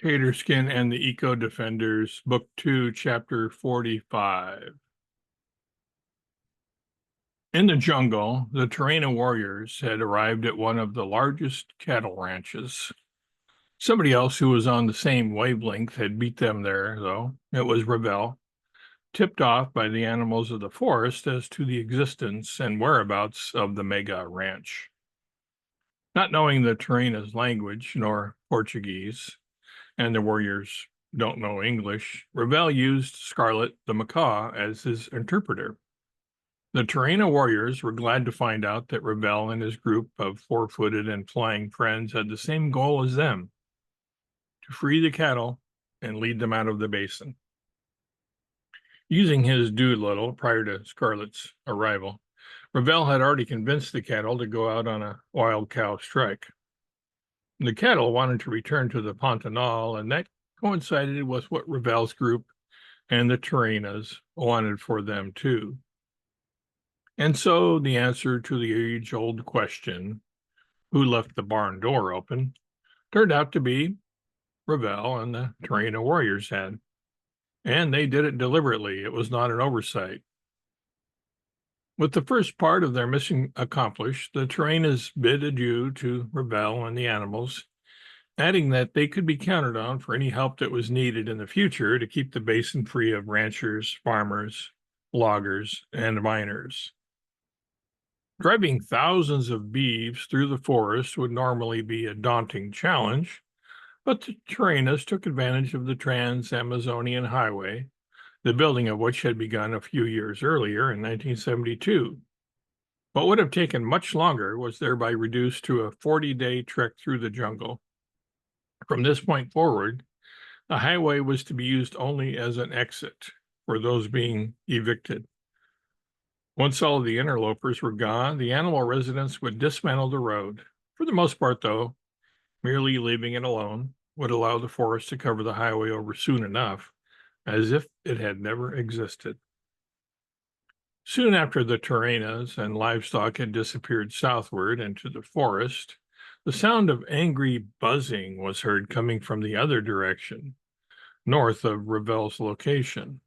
Taterskin and the Eco Defenders, Book 2, Chapter 45. In the jungle, the Terrain warriors had arrived at one of the largest cattle ranches. Somebody else who was on the same wavelength had beat them there, though. It was Ravel, tipped off by the animals of the forest as to the existence and whereabouts of the mega ranch. Not knowing the Terrain's language, nor Portuguese, and the warriors don't know English, Ravel used Scarlet the Macaw as his interpreter. The Terrain warriors were glad to find out that Ravel and his group of four-footed and flying friends had the same goal as them, to free the cattle and lead them out of the basin. Using his Doolittle prior to Scarlet's arrival, Ravel had already convinced the cattle to go out on a wild cow strike. The cattle wanted to return to the Pantanal, and that coincided with what Ravel's group and the Terrainas wanted for them too. And so the answer to the age-old question, who left the barn door open, turned out to be Ravel and the Terrain warriors had. And they did it deliberately. It was not an oversight. With the first part of their mission accomplished, the Terrainas bid adieu to Ravel and the animals, adding that they could be counted on for any help that was needed in the future to keep the basin free of ranchers, farmers, loggers, and miners. Driving thousands of beeves through the forest would normally be a daunting challenge, but the Terrainas took advantage of the Trans-Amazonian Highway, the building of which had begun a few years earlier in 1972. What would have taken much longer was thereby reduced to a 40-day trek through the jungle. From this point forward, the highway was to be used only as an exit for those being evicted. Once all of the interlopers were gone, the animal residents would dismantle the road. For the most part, though, merely leaving it alone would allow the forest to cover the highway over soon enough, as if it had never existed. Soon after the Terrainas and livestock had disappeared southward into the forest, the sound of angry buzzing was heard coming from the other direction, north of Ravel's location.